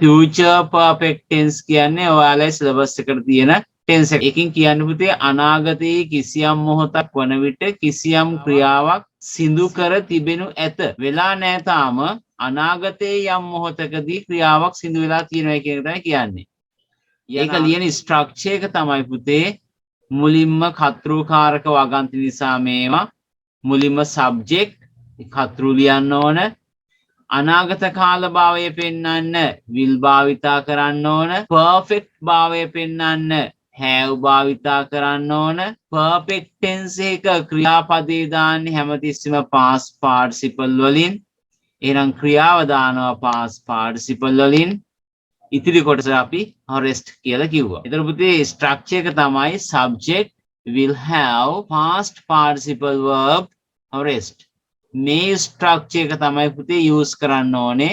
future perfect tense කියන්නේ ඔයාලේ syllabus එකට තියෙන tense එක. එකකින් කියන්නේ පුතේ අනාගතයේ කිසියම් මොහොතක් වන විට කිසියම් ක්‍රියාවක් සිදු කර තිබෙනු ඇත. වෙලා නැහැ තාම. අනාගතයේ යම් මොහොතකදී ක්‍රියාවක් සිදු වෙලා තියෙනවා කියන එක තමයි කියන්නේ. ඒක ලියන ස්ට්‍රක්චර් එක තමයි පුතේ මුලින්ම කතෘකාරක වගන්ති නිසා මේවා මුලින්ම සබ්ජෙක්ට් කතෘ ලියන්න ඕන. අනාගත කාල භාවය පෙන්වන්න will භාවිතා කරන්න ඕන. perfect භාවය පෙන්වන්න have භාවිතා කරන්න ඕන. perfect tense එක ක්‍රියාපදේ දාන්නේ හැමතිස්සෙම past participle වලින්. එහෙනම් ක්‍රියාව දානවා past participle වලින්. ඉතිරි කොටස අපි rest කියලා කිව්වා. ඒතර පුතේ ස්ට්‍රක්චර් එක තමයි subject will have past participle verb rest. මේ ස්ට්‍රක්චර් එක තමයි පුතේ යූස් කරන්න ඕනේ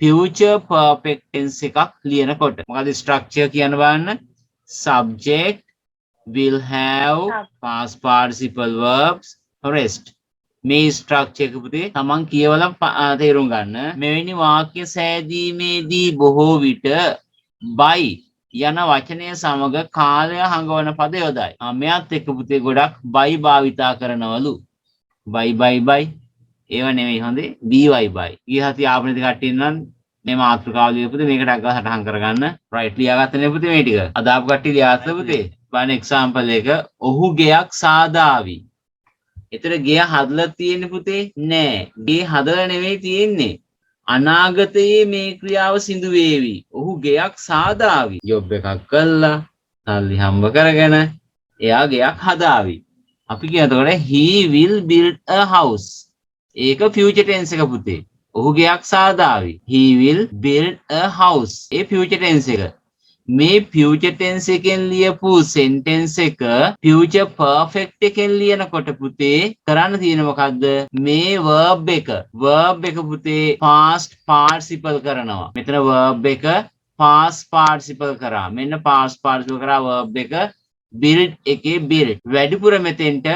future perfect tense එකක් ලියනකොට. මොකද ස්ට්‍රක්චර් කියන බලන්න subject will have past participle verbs rest. මේ ස්ට්‍රක්චර් එක පුතේ තමන් කියවලා තේරුම් ගන්න. මෙවැනි වාක්‍ය සෑදීමේදී බොහෝ විට by යන වචනය සමග කාලය හඟවන පද යොදයි. මෙයත් එක්ක පුතේ ගොඩක් by භාවිතා කරනවලු. by ඒව නෙමෙයි හොඳේ by. ඊහති ආපනිත කට්ටිය නම් මේ මාතෘකාව ලියපුවද මේකට අග සටහන් කරගන්න. රයිට් ලියාගත්තනේ පුතේ මේ ටික. අදාපු කට්ටිය ලියාගත්ත පුතේ. බලන්න එක්සැම්පල් එක ඔහු ගෙයක් සාදාවි. එතන ගෙය හදලා තියෙන්නේ පුතේ නෑ. ගේ හදලා නෙමෙයි තියෙන්නේ. අනාගතයේ මේ ක්‍රියාව සිදු වේවි. ඔහු ගෙයක් සාදාවි. ජොබ් එකක් කළා. සල්ලි හම්බ කරගෙන එයා ගෙයක් හදාවි. අපි කියන එතකොට he will build a house. ඒක future tense එක පුතේ. ඔහු ගෙයක් සාදාවි. he will build a house. A future tense එක. මේ future tense එකෙන් ලියපු sentence එක future perfect එකෙන් ලියනකොට පුතේ කරන්න තියෙන මොකද්ද? මේ verb එක පුතේ past participle කරනවා. මෙතන verb එක past participle කරා. මෙන්න past participle කරා verb එක build එකේ build. වැඩිපුර මෙතෙන්ට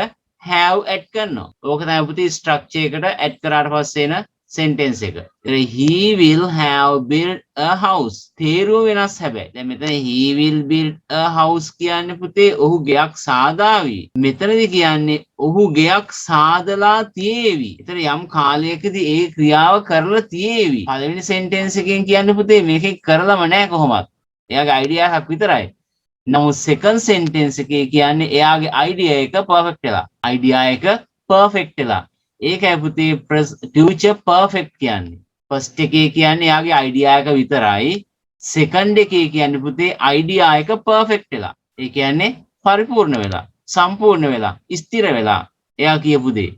have add කරනවා. ඕක තමයි පුතේ structure එකට add කරාට පස්සේ එන sentence එක. he will have built a house. තේරුම වෙනස් හැබැයි. දැන් මෙතන he will build a house කියන්නේ පුතේ ඔහු ගෙයක් සාදාවි. මෙතනදී කියන්නේ ඔහු ගෙයක් සාදලා තියේවි. ඒතර යම් කාලයකදී ඒ ක්‍රියාව කරලා තියේවි. පළවෙනි sentence එකෙන් කියන්නේ පුතේ මේකෙන් කරලම නැහැ කොහොමත්. එයාගේ idea එකක් විතරයි. නමුත් second sentence එකේ කියන්නේ එයාගේ idea එක perfect වෙලා. idea එක perfect වෙලා. ඒකයි පුතේ future perfect කියන්නේ. first එකේ කියන්නේ යාගේ idea එක විතරයි. second එකේ කියන්නේ පුතේ idea එක perfect වෙලා. ඒ කියන්නේ පරිපූර්ණ වෙලා, සම්පූර්ණ වෙලා, ස්ථිර වෙලා. එයා කියපු දේ.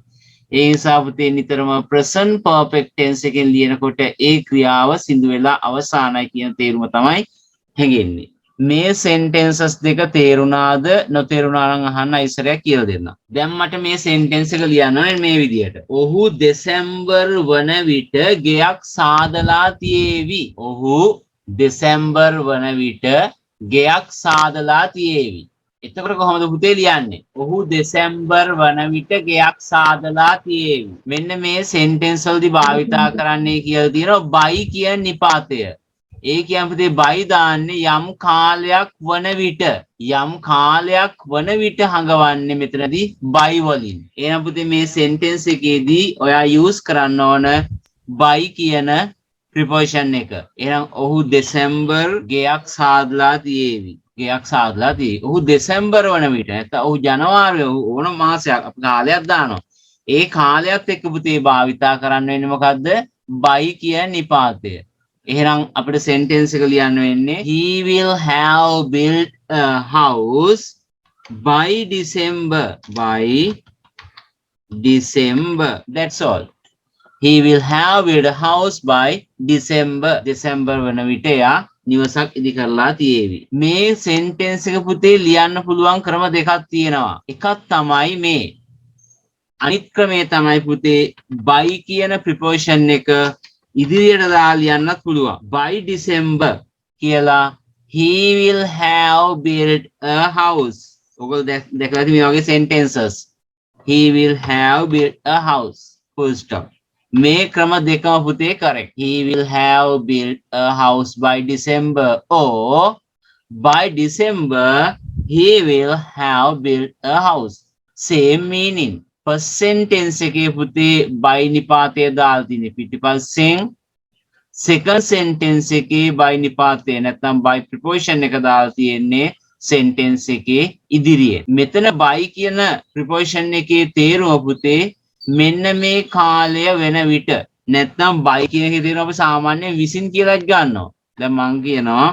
ඒ නිසා පුතේ නිතරම present perfect tense එකෙන් ලියනකොට ඒ ක්‍රියාව සිදු වෙලා අවසానයි කියන තේරුම තමයි හැගෙන්නේ. මේ sentences දෙක තේරුණාද නොතේරුණා නම් අහන්න ඉස්සරයක් කියලා දෙන්න. දැන් මට මේ sentence එක ලියන්න ඕනේ මේ විදිහට. ඔහු දෙසැම්බර් වන විට ගෙයක් සාදලා තියේවි. ඔහු දෙසැම්බර් වන විට ගෙයක් සාදලා තියේවි. එතකොට කොහොමද පුතේ ලියන්නේ? ඔහු දෙසැම්බර් වන විට ගෙයක් සාදලා තියේවි. මෙන්න මේ sentence වලදී භාවිතා කරන්නේ කියලා තියෙනවා by කියන නිපාතය. ඒ කියන්නේ පුතේ by දාන්නේ යම් කාලයක් වන විට හඟවන්නේ මෙතනදී by වලින්. එහෙනම් පුතේ මේ sentence එකේදී ඔයා use කරන්න ඕන by කියන preposition එක. එහෙනම් ඔහු දෙසැම්බර් ගෙයක් සාදලා තියේවි. ඔහු දෙසැම්බර් වන විට නැත්නම් ඔහු ජනවාරි ඕන මාසයක් අපි කාලයක් දානවා. ඒ කාලයත් එක්ක පුතේ භාවිතා කරන්න වෙන්නේ මොකද්ද? by කියන නිපාතය. එහෙනම් අපිට sentence එක ලියන්න වෙන්නේ he will have built a house by December. That's all. He will have built a house by December. වන විට යා නිවසක් ඉදි කරලා තියේවි. මේ sentence එක පුතේ ලියන්න පුළුවන් ක්‍රම දෙකක් තියෙනවා. එකක් තමයි මේ. අනිත් ක්‍රමය තමයි පුතේ by කියන preposition එක ඉදිරියට දාලා ලියන්නත් පුළුවන්. by December කියලා he will have built a house. ඔයගොල්ලෝ දැකලා තියෙන මේ වගේ sentences. he will have built a house. full stop. මේ ක්‍රම දෙකම පුතේ correct. He will have built a house by December, or by December he will have built a house. Same meaning. First sentence එකේ පුතේ by නිපාතය දාලා තියෙන්නේ පිටිපස්සෙන්. Second sentence එකේ by නිපාතය නැත්නම් by preposition එක දාලා තියෙන්නේ sentence එකේ ඉදිරියේ. මෙතන by කියන preposition එකේ තේරුම පුතේ මෙන්න මේ කාලය වෙන විට නැත්නම් by කියන එකේ තේරුම අපි සාමාන්‍යයෙන් විසින් කියලාත් ගන්නවා. දැන් මම කියනවා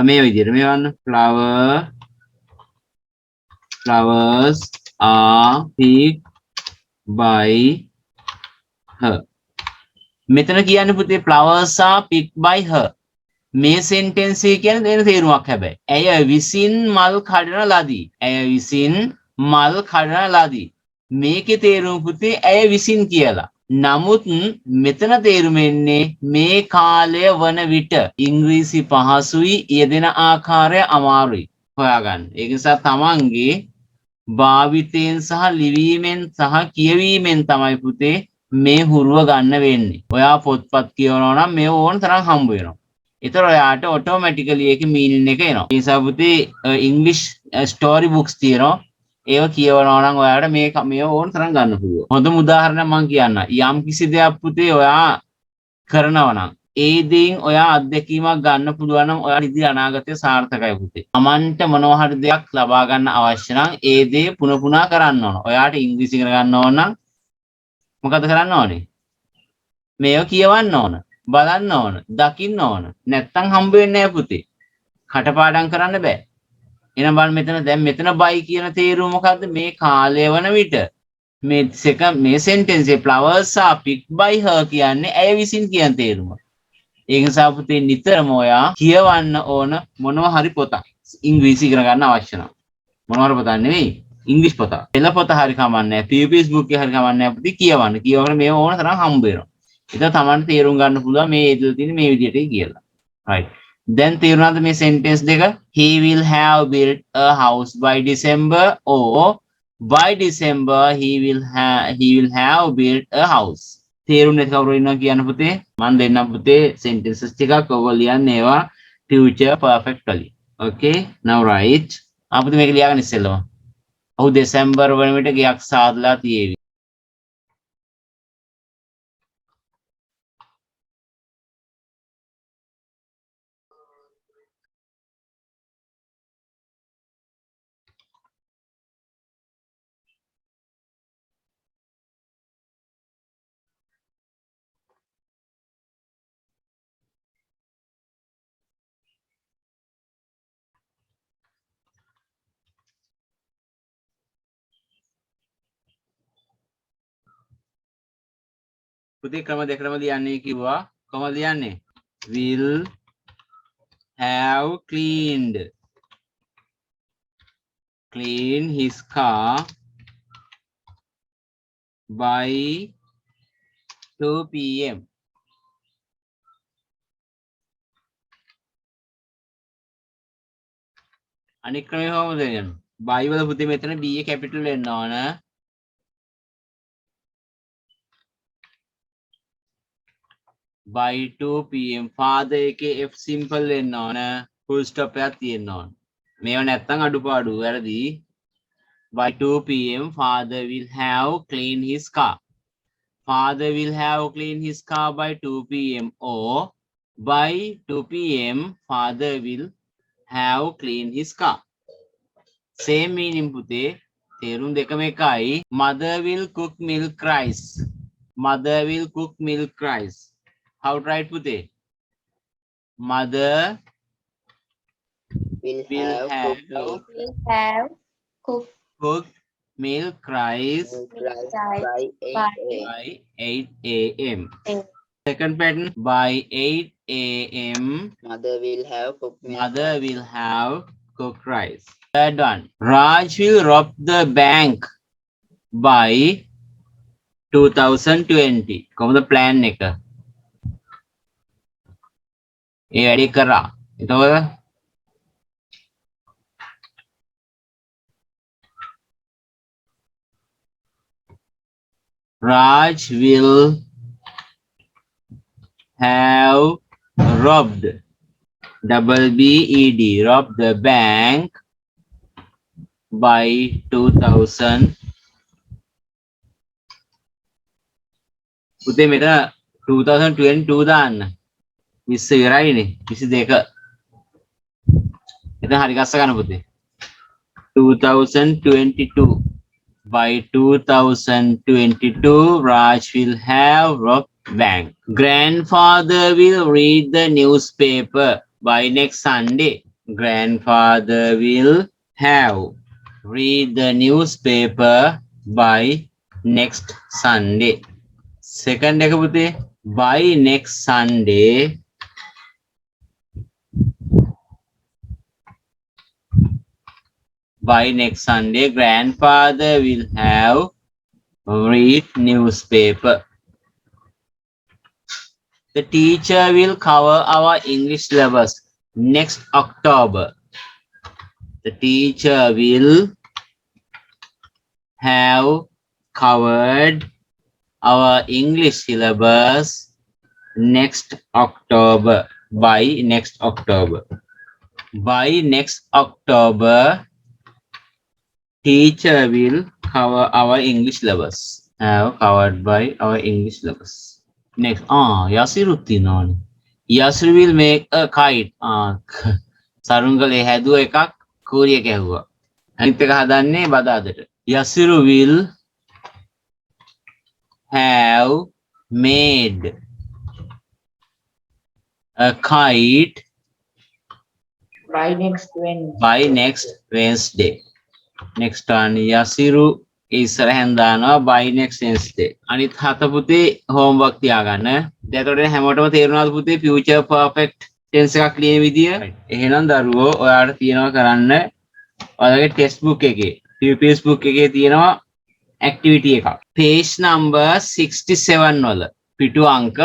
මේ විදිහට මේවන්න flowers are picked by her. මෙතන කියන්නේ පුතේ flowers are picked by her. මේ sentence එක කියන්නේ දෙන තේරුමක් හැබැයි. ඇය විසින් මල් කඩන ලදී. ඇය විසින් මල් කඩන ලදී. මේකේ තේරුම පුතේ ඇය විසින් කියලා. නමුත් මෙතන තේරුම එන්නේ මේ කාලය වන විට ඉංග්‍රීසි පහසුයි යෙදෙන ආකාරය අමාරුයි හොයාගන්න. ඒ නිසා තමන්ගේ භාවිතයෙන් සහ ලිවීමෙන් සහ කියවීමෙන් තමයි පුතේ මේ හුරුව ගන්න වෙන්නේ. ඔයා පොත්පත් කියවනවා නම් මේ ඕන තරම් හම්බ වෙනවා. ඒතර ඔයාට ඔටෝමැටිකලි ඒකේ මීනින් එක එනවා. ඒ නිසා පුතේ ඉංග්ලිෂ් ස්ටෝරි බුක්ස් තියෙනවා. ඒව කියවනවා නම් ඔයාලට මේ ඕන තරම් ගන්න පුළුවන්. හොඳම උදාහරණයක් මම කියන්න. යම් කිසි දෙයක් පුතේ ඔයා කරනවා නම් ඒ දෙයින් ඔයා අත්දැකීමක් ගන්න පුළුවන් නම් ඔයාලා ඉදිරි අනාගතය සාර්ථකයි පුතේ. Tamanට මොනවා හරි දෙයක් ලබා ගන්න අවශ්‍ය නම් ඒ දේ පුන පුනා කරන්න ඕන. ඔයාට ඉංග්‍රීසි ඉගෙන ගන්න ඕන නම් මොකද කරන්න ඕනේ? මේව කියවන්න ඕන, බලන්න ඕන, දකින්න ඕන. නැත්තම් හම්බ වෙන්නේ නැහැ පුතේ. කටපාඩම් කරන්න බෑ. එහෙනම් බලන්න මෙතන දැන් මෙතන බයි කියන තේරුම මොකද්ද? මේ කාලය වන විට මේ sentence එකේ flowers are picked by her කියන්නේ ඇය විසින් කියන තේරුම. ඒ නිසා පුතේ නිතරම ඔයා කියවන්න ඕන මොනවා හරි පොතක්. ඉංග්‍රීසි ඉගෙන ගන්න අවශ්‍ය නම්. මොනවා හරි පොතක් නෙවෙයි. ඉංග්‍රීසි පොත. පෙළ පොත හරි කමන්නේ. PPS book එක හරි කමන්නේ. පුතේ කියවන්න. කියවගෙන මේ ඕන තරම් හම්බ වෙනවා. ඒක තමයි තේරුම් ගන්න පුළුවන් මේ ඉදිරිය තියෙන මේ විදිහට කියලා. right. Then තේරුණාද මේ sentence දෙක? He will have built a house by December, or by December he will have built a house. තේරුනේ කවුරු ඉන්නවා කියන්න පුතේ? මම දෙන්නම් පුතේ sentences ටිකක් ඔයගොල්ලෝ ලියන්න ඒවා future perfectly. Okay, now right. අපිට මේක ලියාගන්න ඉස්සෙල්ලම. ඔහු දෙසැම්බර් වන විට ගයක් සාදලා තියේවි. පුතේ ක්‍රම දෙකම ලියන්නේ කිව්වා. කොහොමද ලියන්නේ? will have cleaned his car by 2 p.m. අනික් ක්‍රමය කොහොමද කියන්නේ? by වල පුතේ මෙතන b එක කැපිටල් වෙන්න ඕන. by 2 p.m. father එකේ f simple වෙන්න ඕන. full stop එකක් තියෙන්න ඕන. මේව නැත්තම් අඩුපාඩු වැරදි. by 2 p.m. father will have cleaned his car. Father will have cleaned his car by 2 p.m. or by 2 p.m. father will have cleaned his car. Same meaning පුතේ. තේරුම් දෙකම එකයි. Mother will cook milk rice. Mother will cook milk rice. How to write පුතේ? Mother will have cooked milk rice by 8 a.m. Second pattern, by 8 a.m. Mother will have cooked rice. Third one, Raj will rob the bank by 2020. කොහොමද plan එක? ඒ වැඩි කරා. එතකොට Raj will have robbed BBED robbed the bank by 2000 පුතේ මෙතන 2022 දාන්න 20 ඉවරයිනේ 22 එතන හරි ගස්ස ගන්න පුතේ 2022 by 2022 Raj will have robbed bank. Grandfather will read the newspaper by next Sunday. Grandfather will have read the newspaper by next Sunday. Second එක පුතේ by next Sunday by next Sunday grandfather will have read newspaper. The teacher will cover our English syllabus next October. The teacher will have covered our English syllabus next October. By next October. By next October, teacher will cover our English syllabus. Have covered by our English syllabus. Next, Yasiru තියනවානේ. Yasiru will make a kite. සරුංගලේ හැදුව එකක් කූරිය කැහුවා. අනිත් එක හදන්නේ බදාදට. Yasiru will have made a kite by next Wednesday. by next Wednesday. Next one, Yasiru ඉස්සරහෙන් දානවා by next Wednesday. අනිත් හත පුතේ homework තියාගන්න. එතකොට හැමෝටම තේරුණාද පුතේ future perfect tense එකක් ලියන විදිය? එහෙනම් දරුවෝ ඔයාලට තියනවා කරන්න ඔයාලගේ ටෙක්ස්ට් බුක් එකේ PPS book එකේ තියෙනවා activity එකක්. page number 67 වල පිටු අංක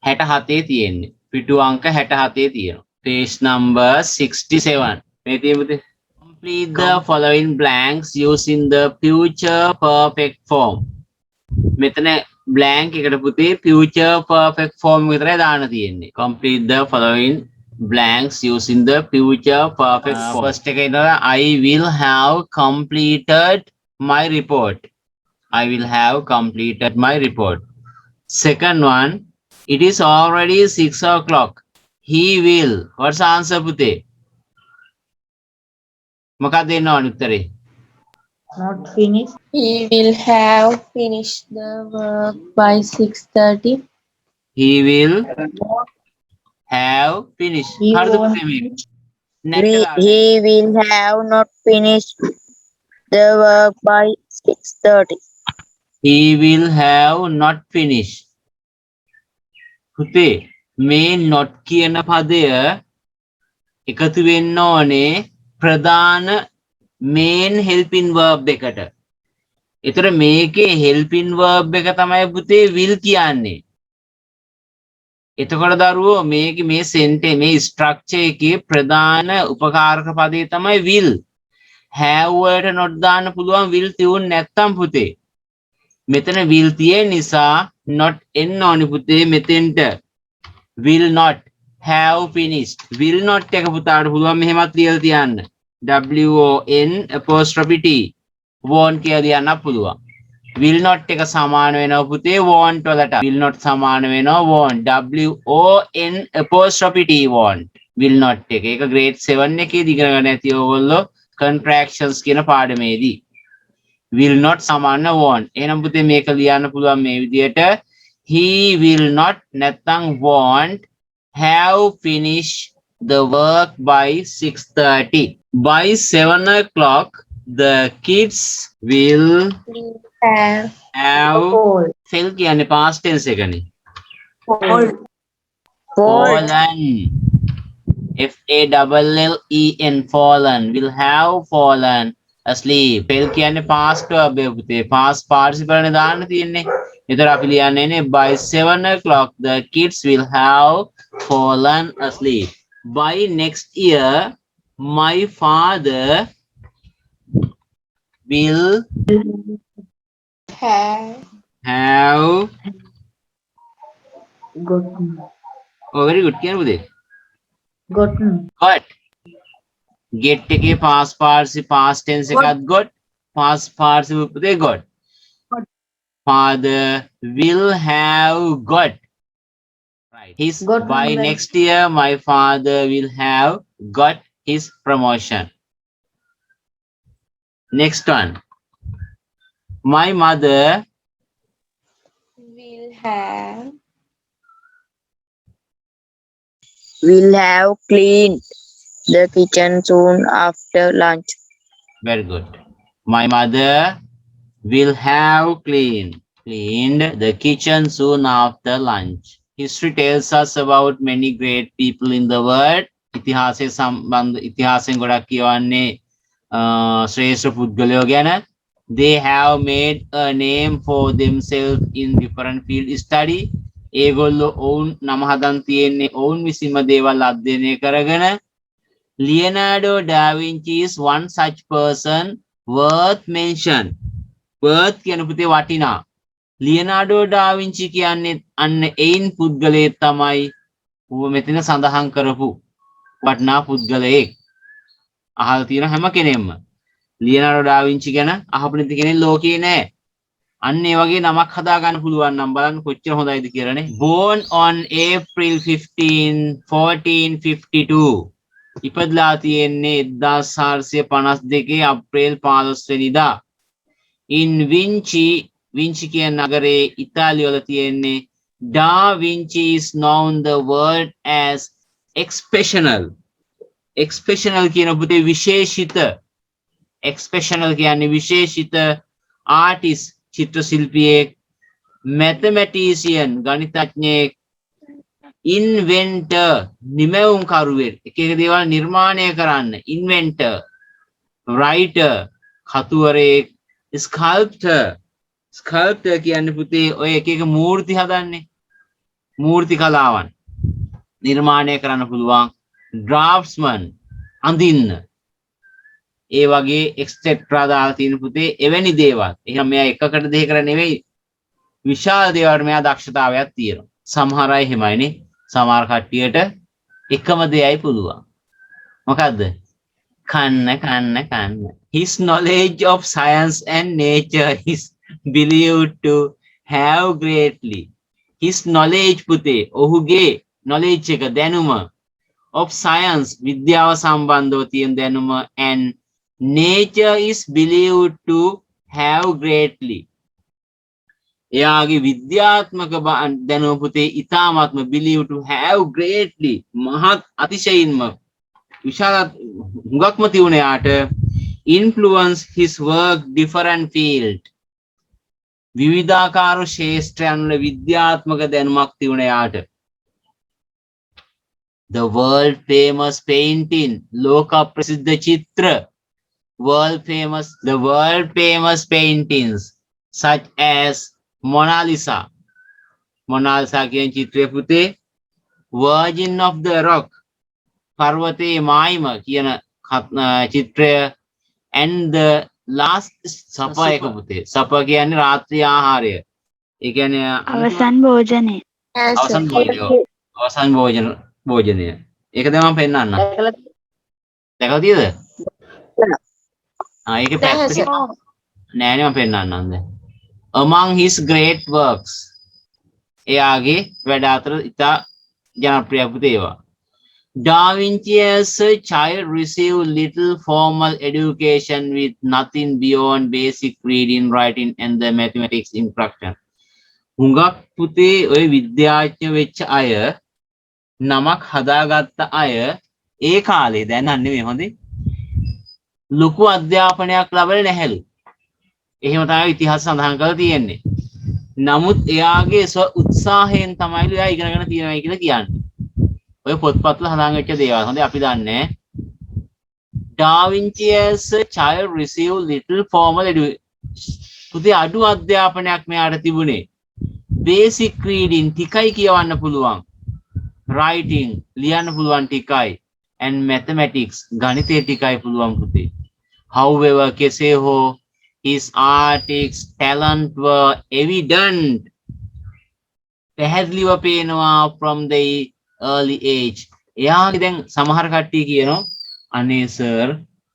67 තියෙන්නේ. පිටු අංක 67 තියෙනවා. page number 67. මේ තියෙන්නේ පුතේ. Complete the following blanks using the future perfect form. මෙතන blank එකට පුතේ future perfect form විතරයි දාන්න තියෙන්නේ. Complete the following blanks using the future perfect form. First එක ඉඳලා I will have completed my report. I will have completed my report. Second one, it is already 6 o'clock. He will. What's the answer පුතේ? මොකක්ද දෙන්න ඕන උත්තරේ? Not finished. He will have finished the work by 6:30. He will have finished. He හරිද won't පුතේ මේක? He will have not finished the work by 6:30. He will have not finished. පුතේ මේ not කියන පදය එකතු වෙන්න ඕනේ ප්‍රධාන main helping verb එකට. ඒතර මේකේ helping verb එක තමයි පුතේ will කියන්නේ. එතකොට දරුවෝ මේකේ මේ sentence මේ structure එකේ ප්‍රධාන උපකාරක පදේ තමයි will. have වලට not දාන්න පුළුවන් will තියුන් නැත්තම් පුතේ. මෙතන will තියෙන නිසා not එන්න ඕනි පුතේ මෙතෙන්ට. will not have finished. will not එක පුතාට පුළුවන් මෙහෙමත් ලියලා තියන්න. WON apostrophe T won't කියලා ලියන්න පුළුවන්. will not එක සමාන වෙනවා පුතේ won't වලට. will not සමාන වෙනවා won't. WON apostrophe T won't. will not එක. ඒක grade 7 එකේදී ඉගෙන ගන්න ඇති ඕගොල්ලෝ contractions කියන පාඩමේදී. will not සමාන won't. එහෙනම් පුතේ මේක ලියන්න පුළුවන් මේ විදිහට he will not නැත්නම් won't have finished the work by 6:30. By 7 o'clock, the kids will Have have Fall. fail කියන්නේ past tense එකනේ. Fall. Fallen. FALLEN fallen will have fallen asleep. fail කියන්නේ past verb එක පුතේ. past participle නේ දාන්න තියෙන්නේ. ඒතර අපි ලියන්නේ by 7 o'clock the kids will have fallen asleep. By next year my father will have have Good. Oh, very good. කියන්න පුතේ. gotten, Got. Get එකේ past participle past tense එකත් got. Past participle පුතේ got. Father will have got. Right. His Gotten by well. next year, my father will have got his promotion. Next one. My mother will have cleaned the kitchen soon after lunch. very good. My mother will have cleaned the kitchen soon after lunch. History tells us about many great people in the world. ඉතිහාසයේ සම්බන්ධ ඉතිහාසයෙන් ගොඩක් කියවන්නේ ශ්‍රේෂ්ඨ පුද්ගලයෝ ගැන. They have made a name for themselves in different field study. ඒගොල්ලෝ ඔවුන් නම හදන් තියෙන්නේ ඔවුන් විසින්ම දේවල් අධ්‍යයනය කරගෙන. Leonardo da Vinci is one such person worth mention. worth කියන පුතේ වටිනා. Leonardo da Vinci කියන්නේ අන්න එයින් පුද්ගලයෙක් තමයි ඌ මෙතන සඳහන් කරපු වටිනා පුද්ගලයෙක්. අහලා තියෙන හැම කෙනෙක්ම ලියනාඩෝ ඩා වින්චි ගැන අහපු නැති කෙනෙක් ලෝකේ නැහැ. අන්න ඒ වගේ නමක් හදා ගන්න පුළුවන් නම් බලන්න කොච්චර හොඳයිද කියලානේ. Born on April 15, 1452. ඉපදලා තියෙන්නේ 1452 අප්‍රේල් 15 වෙනිදා. In Vinci කියන නගරේ ඉතාලිය වල තියෙන්නේ. Da Vinci is known the world as exceptional. exceptional කියන පුතේ විශේෂිත. exceptional කියන්නේ විශේෂිත artist චිත්‍ර ශිල්පියෙක්, mathematician ගණිතඥයෙක්, inventor නිමැවුම් කරුවෙක් එක එක දේවල් නිර්මාණය කරන්න inventor, writer කතුවරයෙක්, sculptor කියන්නේ පුතේ ඔය එක එක මූර්ති හදන්නේ මූර්ති කලාවන් නිර්මාණය කරන්න පුළුවන්, draftsman අඳින්න ඒ වගේ එක්සෙට්‍රා දාලා තියෙන පුතේ එවැනි දේවල්. එහෙනම් මෙයා එකකට දෙකකට නෙවෙයි විශාල දේවල්ට මෙයා දක්ෂතාවයක් තියෙනවා. සමහර අය එහෙමයිනේ. සමහර කට්ටියට එකම දෙයයි පුළුවන්. මොකද්ද? කන්න. His knowledge of science and nature is believed to have greatly. His knowledge පුතේ ඔහුගේ knowledge එක දැනුම of science විද්‍යාව සම්බන්ධව තියෙන දැනුම and nature is believed to have greatly. එයාගේ විද්‍යාත්මක දැනුම පුතේ ඉතාමත්ම believed to have greatly මහත් අතිශයින්ම විශාල හුඟක්ම තියුණ යාට influence his work different field. විවිධාකාර ශාස්ත්‍රයන් වල විද්‍යාත්මක දැනුමක් තියුණ යාට. The world famous painting ලෝක ප්‍රසිද්ධ චිත්‍ර the world famous paintings such as Mona Lisa කියන චිත්‍රය පුතේ, Virgin of the Rock පර්වතයේ මායිම කියන චිත්‍රය and the last supper එක පුතේ. supper කියන්නේ රාත්‍රී ආහාරය. ඒ කියන්නේ අවසන් භෝජනය. අවසන් භෝජනය. ඒක තමයි මම පෙන්නන්න. දැකලා තියෙද? ඒක පැත්තක නෑනේ මම පෙන්නන්නම් දැන්. Among his great works එයාගේ වැඩ අතර ඉතා ජනප්‍රිය පුතේවා. Da Vinci as a child received little formal education with nothing beyond basic reading, writing and the mathematics instruction. හුඟක් පුතේ ඔය විද්‍යාඥ වෙච්ච අය නමක් හදාගත්ත අය ඒ කාලේ දැන් නෙමෙයි හොඳේ ලොකු අධ්‍යාපනයක් ලැබෙන්නේ නැහැලු. එහෙම තමයි ඉතිහාස සඳහන් කරලා තියෙන්නේ. නමුත් එයාගේ උත්සාහයෙන් තමයිලු එයා ඉගෙනගෙන තියෙනයි කියලා කියන්නේ. ඔය පොත්පත්වල හදාගෙන වෙච්ච දේවල්. හොඳේ අපි දන්නේ Da Vinci as a child received little formal education. පුතේ අඩු අධ්‍යාපනයක් මෙයාට තිබුණේ. Basic reading ටිකයි කියවන්න පුළුවන්. Writing ලියන්න පුළුවන් ටිකයි. And mathematics ගණිතය ටිකයි පුළුවන් පුතේ. However, කෙසේ හෝ his artistic talent were evident. පැහැදිලිව පේනවා from the early age. එයාගේ දැන් සමහර කට්ටිය කියනවා අනේ සර්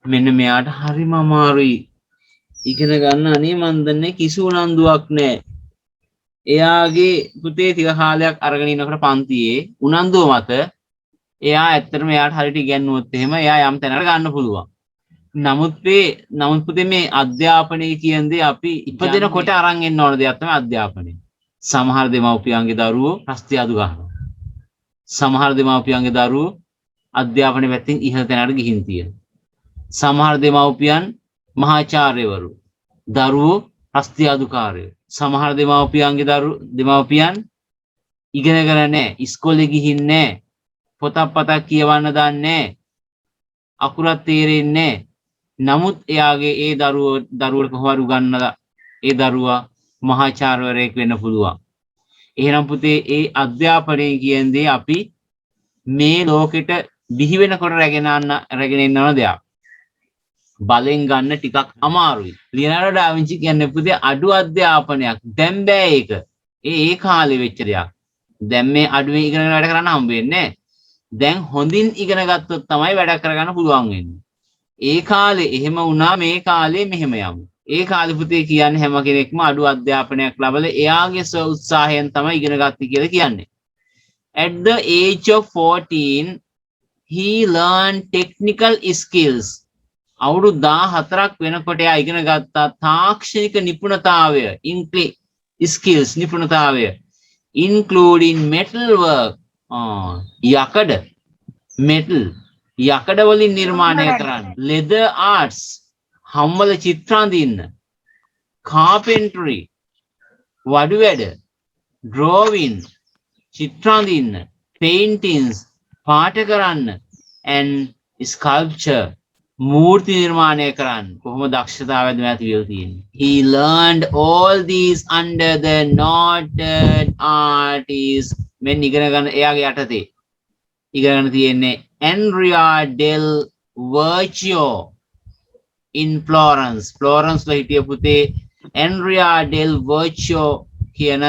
මෙන්න මෙයාට හරිම අමාරුයි ඉගෙන ගන්න අනේ මන් දන්නේ කිසි උනන්දුවක් නැහැ. එයාගේ පුතේ ටික කාලයක් අරගෙන ඉනකොට පන්තියේ උනන්දුව මත එයා ඇත්තටම එයාට හරියට ඉගෙනුවොත් එහෙම එයා යම් තැනකට ගන්න පුළුවන්. නමුත් පුතේ මේ අධ්‍යාපනය කියන දේ අපි ඉපදෙනකොට අරන් එන්න ඕන දෙයක් තමයි අධ්‍යාපනය. සමහර දෙමව්පියන්ගේ දරුවෝ රස්ති අඩු ගන්නවා. සමහර දෙමව්පියන්ගේ දරුවෝ අධ්‍යාපනය පැත්තෙන් ඉහළ තැනකට ගිහින් තියෙනවා. සමහර දෙමව්පියන් මහාචාර්යවරු දරුවෝ රස්ති අඩුකාරයෝ. සමහර දෙමව්පියන් ඉගෙනගෙන නැහැ, ඉස්කෝලේ ගිහින් නැහැ, පොතක් පතක් කියවන්න දන්නේ නැහැ, අකුරක් තේරෙන්නේ නැහැ. නමුත් එයාගේ ඒ දරුවට කොහොමද උගන්නලා ඒ දරුවා මහාචාර්යවරයෙක් වෙන්න පුළුවන්. එහෙනම් පුතේ ඒ අධ්‍යාපනය කියන්නේ අපි මේ ලෝකෙට බිහි වෙනකොට රැගෙන යන දෙයක්. බලෙන් ගන්න ටිකක් අමාරුයි. ලියනාඩෝ ඩා වින්චි කියන්නේ පුතේ අඩු අධ්‍යාපනයක්. දැන් බෑ ඒක. ඒ කාලේ වෙච්ච දෙයක්. දැන් මේ අඩුවෙන් ඉගෙන වැඩ කරන්න හම්බ වෙන්නේ නැහැ. දැන් හොඳින් ඉගෙන ගත්තොත් තමයි වැඩ කරගන්න පුළුවන් වෙන්නේ. ඒ කාලේ එහෙම වුණා මේ කාලේ මෙහෙම යමු. ඒ කාලේ පුතේ කියන්නේ හැම කෙනෙක්ම අඩු අධ්‍යාපනයක් ලැබලා එයාගේ උත්සාහයෙන් තමයි ඉගෙන ගත්තේ කියලා කියන්නේ. At the age of 14 he learned technical skills. අවුරුදු 14ක් වෙනකොට එයා ඉගෙන ගත්තා තාක්ෂණික නිපුණතාවය, skills නිපුණතාවය, including metal work. යකඩ metal යකඩ වලින් නිර්මාණය කරන්න, leather arts හම්වල චිත්‍ර අඳින්න, carpentry වඩු වැඩ, drawing චිත්‍ර අඳින්න, paintings පාට කරන්න, and sculpture මූර්ති නිර්මාණය කරන්න කොහොම දක්ෂතාවයක්ද මට තියෙන්නේ. He learned all these under the noted artist. මෙන්න ඉගෙන ගන්න එයාගේ යටතේ ඉගෙන ගන්න තියෙන්නේ Andrea del Vercio in Florence. Florence වල හිටිය පුතේ Andrea del Vercio කියන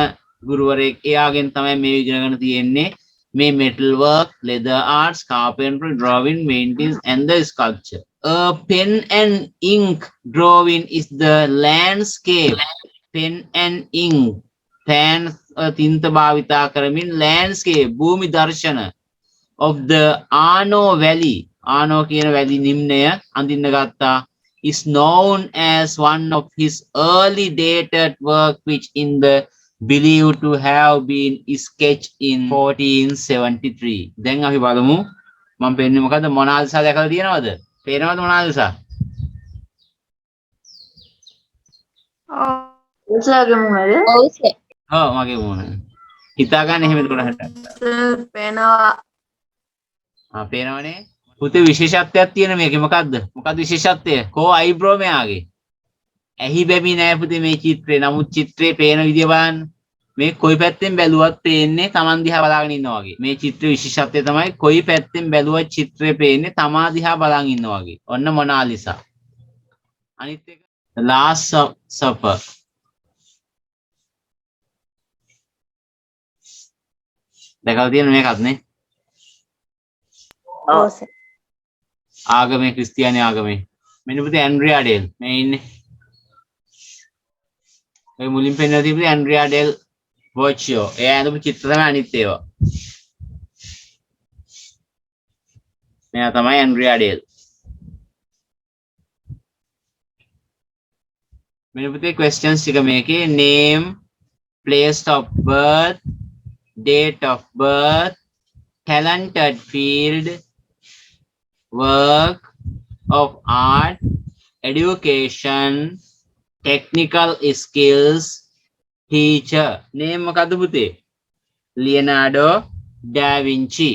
ගුරුවරයෙක්. එයාගෙන් තමයි මේ ඉගෙන ගන්න තියෙන්නේ මේ metal work, leather arts, carpentry, drawing, paintings and the sculpture. A pen and ink drawing is the landscape. Pen and ink. Pen tinta භාවිතා කරමින් landscape භූමි දර්ශන of the Arno Valley. Arno කියන වැලි නිම්නය අඳින්න ගත්තා. Is known as one of his early dated work which in the believed to have been sketched in 1473. දැන් අපි බලමු මම පෙන්නේ මොකද්ද? මොනාලිසා දැකලා තියෙනවද? පේනවද මොනාලිසා? උසාගේ මොනවද? ඔව් සර්. ඔව් මගේ මොන. හිතා ගන්න එහෙම එතකොට හට. සර් පේනවා. පේනවනේ. පුතේ විශේෂත්වයක් තියෙන මේකේ මොකද්ද? මොකද්ද විශේෂත්වය? කෝ අයිබ්‍රෝ මෙයාගේ. ඇහි බැමි නෑ පුතේ මේ චිත්‍රේ. නමුත් චිත්‍රේ පේන විදිය බලන්න. මේ කොයි පැත්තෙන් බැලුවත් පේන්නේ Taman දිහා බලාගෙන ඉන්නවා වගේ. මේ චිත්‍රයේ විශේෂත්වය තමයි කොයි පැත්තෙන් බැලුවත් චිත්‍රේ පේන්නේ තමා දිහා බලාගෙන ඉන්නවා වගේ. ඔන්න මොනාලිසා. අනිත් එක Last Supper. දැකලා තියෙන මේකත් නේ. ඔව් සර්. ආගමේ ක්‍රිස්තියානි ආගමේ. මෙන්න පුතේ ඇන්ඩ්‍රියා ඩේල් මේ ඉන්නේ. ඒ මුලින් පෙන්නලා තිබුණේ ඇන්ඩ්‍රියා ඩෙල් වර්චියෝ. එයා ඇඳපු චිත්‍ර තමයි අනිත් ඒවා. මෙයා තමයි ඇන්ඩ්‍රියා ඩෙල්. මෙන්න පුතේ questions ටික මේකේ name, place of birth, date of birth, talented field, work of art, education, technical skills, teacher. Name මොකද්ද පුතේ? Leonardo da Vinci.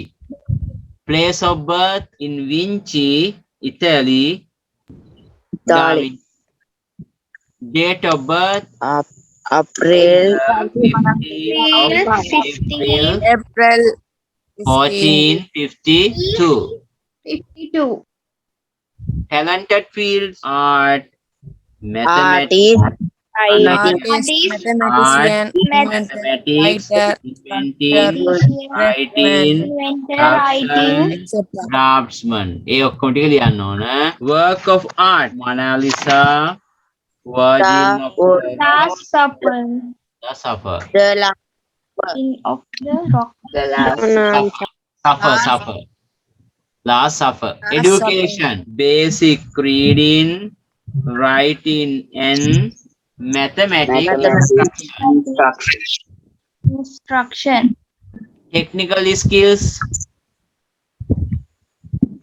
Place of birth in Vinci, Italy. Da Vinci. Date of birth April 1452. 52. Talented fields art, mathematics, artist, mathematician, inventor, mathematics, writer, inventing, writing, production, etc. craftsman. ඒ ඔක්කොම ටික ලියන්න ඕන. Work of art. Mona Lisa, Virgin of Last Supper. the Supper. The last King of the rock. the last Supper. Last Supper. Education. Basic reading, writing, and mathematics Instruction. Technical skills,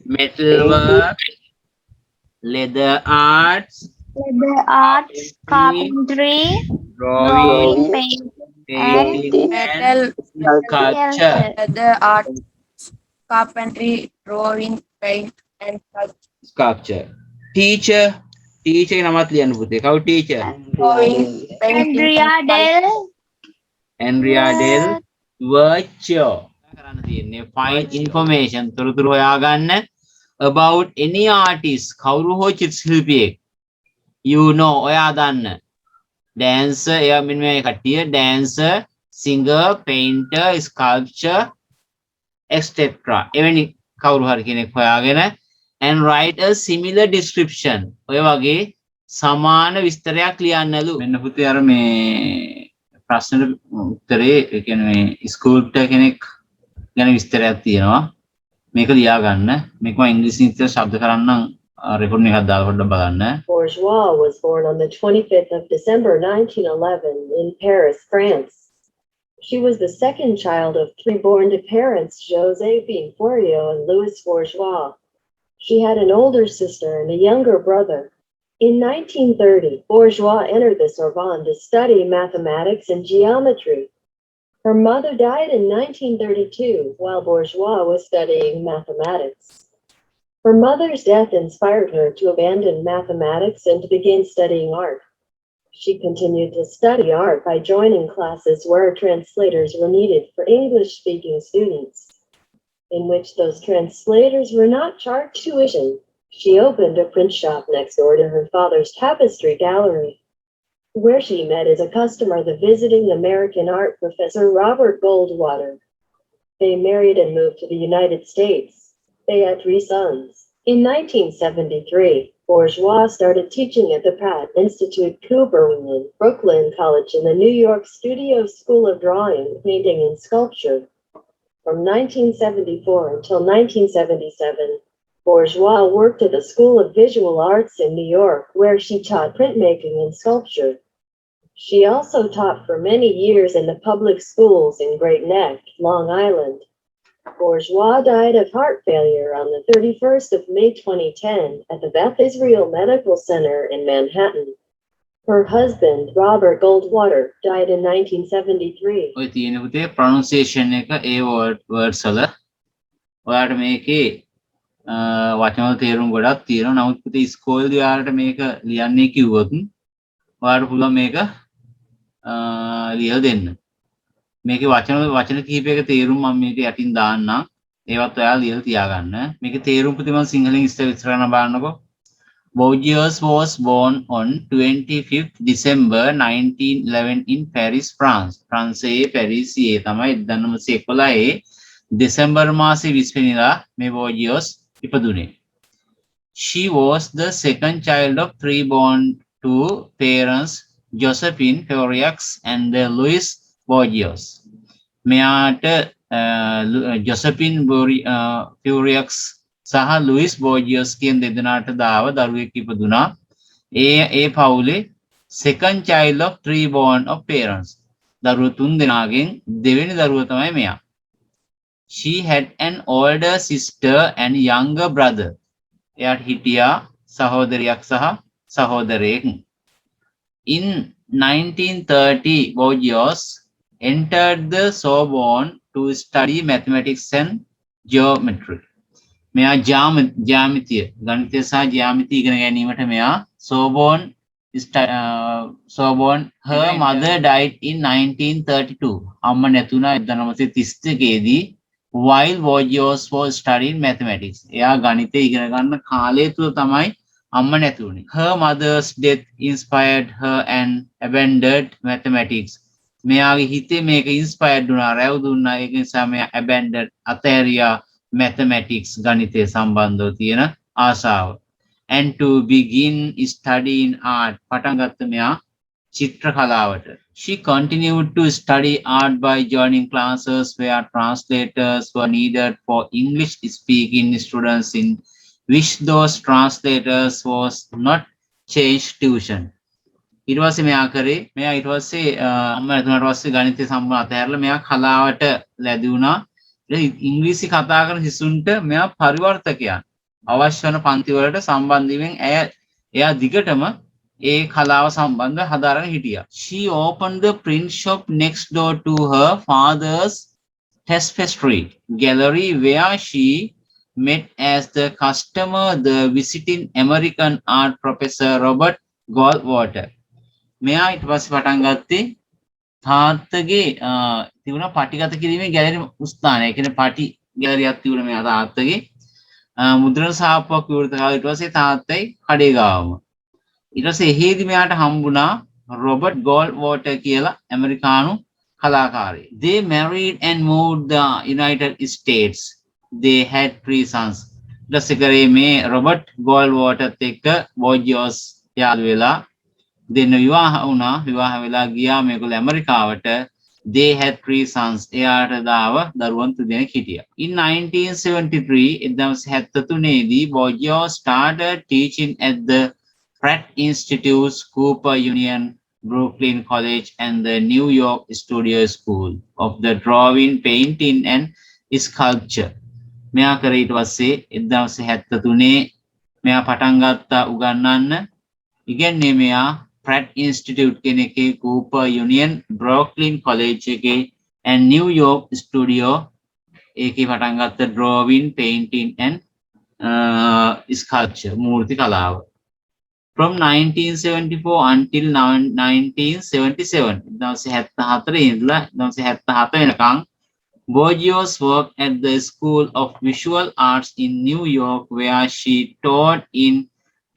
metalwork, leather arts, Leather arts, carpentry, drawing, painting, painting, and sculpture. leather arts, carpentry, drawing, paint, and Sculpture. Teacher. Teacher නමත් ලියන්න පුතේ. කවුද teacher? drawing, painting, Andrea Del Virtue. කරන්න තියෙන්නේ find information තොරතුරු හොයාගන්න about any artist කවුරු හෝ චිත්‍රශිල්පියෙක්. You know ඔයා දන්න. Dancer එයා මෙන්න මේ කට්ටිය dancer, singer, painter, sculpture etc. එවැනි කවුරු හරි කෙනෙක් හොයාගෙන and write a similar description. ඔය වගේ සමාන විස්තරයක් ලියන්නලු. මෙන්න පුතේ අර මේ ප්‍රශ්නෙට උත්තරේ ඒ කියන්නේ මේ ස්කල්ප්ටර් කෙනෙක් ගැන විස්තරයක් තියෙනවා. මේක ලියා ගන්න. මේක මම ඉංග්‍රීසියෙන් ඉතින් ශබ්ද කරන්නම් රෙකෝඩින් එකක් දාලා පොඩ්ඩක් බලන්න. Bourgeois was born on the 25th of December 1911 in Paris, France. She was the second child of three born to parents Joséphine Fourier and Louis Bourgeois. She had an older sister and a younger brother. In 1930, Bourgeois entered the Sorbonne to study mathematics and geometry. Her mother died in 1932 while Bourgeois was studying mathematics. Her mother's death inspired her to abandon mathematics and to begin studying art. She continued to study art by joining classes where translators were needed for English-speaking students. In which those translators were not charged tuition, she opened a print shop next door to her father's tapestry gallery, where she met as a customer the visiting American art professor Robert Goldwater. They married and moved to the United States. They had 3 sons. In 1973, Bourgeois started teaching at the Pratt Institute Cooper in Brooklyn College in the New York Studio School of Drawing, Painting, and Sculpture. From 1974 until 1977, Bourgeois worked at the School of Visual Arts in New York, where she taught printmaking and sculpture. She also taught for many years in the public schools in Great Neck, Long Island. Bourgeois died of heart failure on the 31st of May 2010 at the Beth Israel Medical Center in Manhattan. Her husband, Robert Goldwater, died in 1973. ඔය තියෙන පුතේ pronunciation එක ඒ words වල ඔයාලට මේකේ වචන වල තේරුම් ගොඩක් තියෙනවා. නමුත් පුතේ ඉස්කෝලේදී ඔයාලට මේක ලියන්නේ කිව්වොත් ඔයාලට පුළුවන් මේක ලියලා දෙන්න. මේකේ වචන කිහිපයක තේරුම් මම මේක යටින් දාන්නම්. ඒවත් ඔයාලා ලියලා තියාගන්න. මේකේ තේරුම් පුතේ මම සිංහලෙන් ඉස්සර විස්තර කරන්න බලන්නකෝ. Bourgeois was born on 25th December 1911 in Paris, France. France පැරිසියේ තමයි 1911 දෙසැම්බර් මාසේ 20 වෙනිදා මේ Bourgeois ඉපදුනේ. She was the second child of 3 born to parents Josephine Fourier and Louis Bourgeois. මෙයාට Josephine Fourier සහ ලුයිස් බෝර්ජියස් කියන දෙදෙනාට දාව දරුවෙක් ඉපදුනා. ඒ පවුලේ second child of 3 born of parents. දරුවෝ 3 දෙනාගෙන් දෙවෙනි දරුවා තමයි මෙයා. She had an older sister and younger brother. එයාට හිටියා සහෝදරියක් සහ සහෝදරයෙක්. In 1930, Bourgeois entered the Sorbonne to study mathematics and geometry. මෙයා ජ්‍යාමිතිය ගණිතය සහ ජ්‍යාමිතිය ඉගෙන ගැනීමට මෙයා Sorbonne. Her mother died in 1932. අම්ම නැතුණා 1932 දී while Bourgeois was studying mathematics. එයා ගණිතය ඉගෙන ගන්න කාලය තුල තමයි අම්ම නැති වුණේ. Her mother's death inspired her and abandoned mathematics. මෙයාගේ හිතේ මේක inspired වුණා, රැව් දුන්නා. ඒක නිසා මෙයා abandoned අතෑරියා mathematics ගණිතය සම්බන්ධව තියෙන ආසාව. And to begin studying art පටන් ගත්ත මෙයා චිත්‍ර කලාවට. She continued to study art by joining classes where translators were needed for English speaking students in which those translators was not changed tuition. ඊට පස්සේ මෙයා කරේ මෙයා ඊට පස්සේ අම්ම නැතුණාට පස්සේ ගණිතය සම්බන්ධ අතහැරලා මෙයා කලාවට ලැබි වුණා. ඉංග්‍රීසි කතා කරන සිසුන්ට මෙයා පරිවර්තකයන් අවශ්‍ය වන පන්ති වලට සම්බන්ධ වීමෙන් එයා දිගටම ඒ කලාව සම්බන්ධව හදාරගෙන හිටියා. She opened the print shop next door to her father's tapestry gallery where she met as the customer the visiting American art professor Robert Goldwater. මෙයා ඊට පස්සේ පටන් ගත්තේ තාත්තගේ තිබුණ පටිගත කිරීමේ ගැලරි උස්ථානය. ඒ කියන්නේ පටි ගැලරියක් තිබුණ මෙයා තාත්තගේ මුද්‍රණ සාප්පුවක් විවෘත කරලා ඊට පස්සේ තාත්තයි කඩේ ගාවම. ඊට පස්සේ එහෙදි මෙයාට හම්බුණා රොබර්ට් ගෝල්ඩ්වෝටර් කියලා ඇමරිකානු කලාකාරයෙක්. They married and moved the United States. They had 3 sons. ඊට පස්සේ කරේ මේ රොබර්ට් ගෝල්ඩ්වෝටර්ත් එක්ක බෝජියෝස් යාළු වෙලා දෙන්න විවාහ වුණා. විවාහ වෙලා ගියා මේගොල්ලෝ ඇමරිකාවට. They had 3 sons. එයාට දාව දරුවන් 3 දෙනෙක් හිටියා. In 1973 1973 දී Boggio started teaching at the Pratt Institute's Cooper Union Brooklyn College and the New York Studio School of the Drawing, Painting and Sculpture. මෙයා කරේ ඊට පස්සේ 1973 මෙයා පටන් ගත්තා උගන්වන්න. ඉගෙන්නේ මෙයා Pratt Institute කෙනෙක්ගේ Cooper Union Brooklyn College එකේ and New York Studio ඒකේ පටන් ගත්ත Drawing, Painting and Sculpture මූර්ති කලාව. From 1974 until 1977 1974 ඉඳලා 1977 වෙනකන් Boggio's worked at the School of Visual Arts in New York where she taught in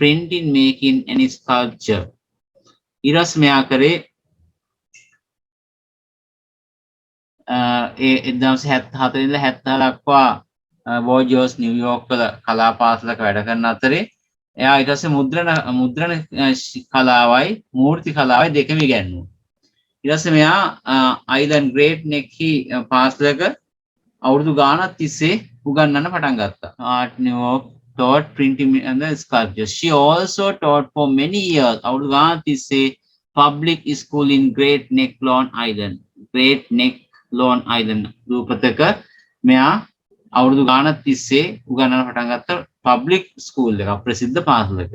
printing, making and sculpture. ඊරස් මෙයා කරේ 1974 ඉඳලා 70 දක්වා Boggio's නිව්යෝක් වල කලා පාසලක වැඩ කරන අතරේ එයා ඊට පස්සේ මුද්‍රණ කලාවයි මූර්ති කලාවයි දෙකම ඉගෙනුවා. ඊට පස්සේ මෙයා අයිලන්ඩ් ග්‍රේට් නෙක්හි පාසලක අවුරුදු ගාණක් තිස්සේ උගන්වන්න පටන් ගත්තා. Art New York taught printing and sculpture. She also taught for many years අවුරුදු ගාණක් තිස්සේ public school in Great Neck Long Island. Great Neck Long Island දූපතක මෙයා අවුරුදු ගාණක් තිස්සේ උගන්වන්න පටන් ගත්තා. public school එක ප්‍රසිද්ධ පාසලක.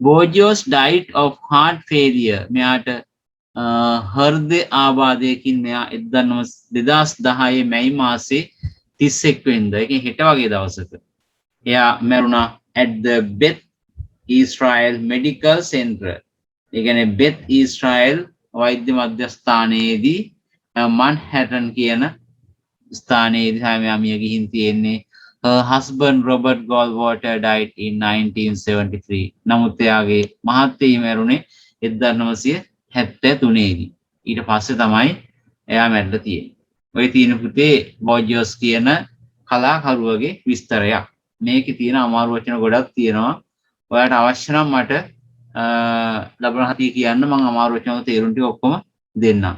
Boggio's died of heart failure. මෙයාට හෘද ආබාධයකින් මෙයා 2010 මැයි මාසේ 31 වෙනිදා ඒ හෙට වගේ දවසක එයා මැරුණා at the Beth Israel Medical Center. ඒ කියන්නේ Beth Israel වෛද්‍ය මධ්‍යස්ථානයේදී මන්හැටන් කියන ස්ථානයේදී තමයි මෙයා මිය ගිහින් තියෙන්නේ. Her husband Robert Goldwater died in 1973. නමුත් එයාගේ මහත්තයා මැරුණේ 1973 දී. ඊට පස්සේ තමයි එයා මැරලා තියෙන්නේ. ඔය තියෙන පුතේ Boggio's කියන කලාකරුවගේ විස්තරයක්. මේකේ තියෙන අමාරු වචන ගොඩක් තියෙනවා. ඔයාලට අවශ්‍ය නම් මට ලබන හතිය කියන්න මම අමාරු වචන තේරුම් ටික ඔක්කොම දෙන්නම්.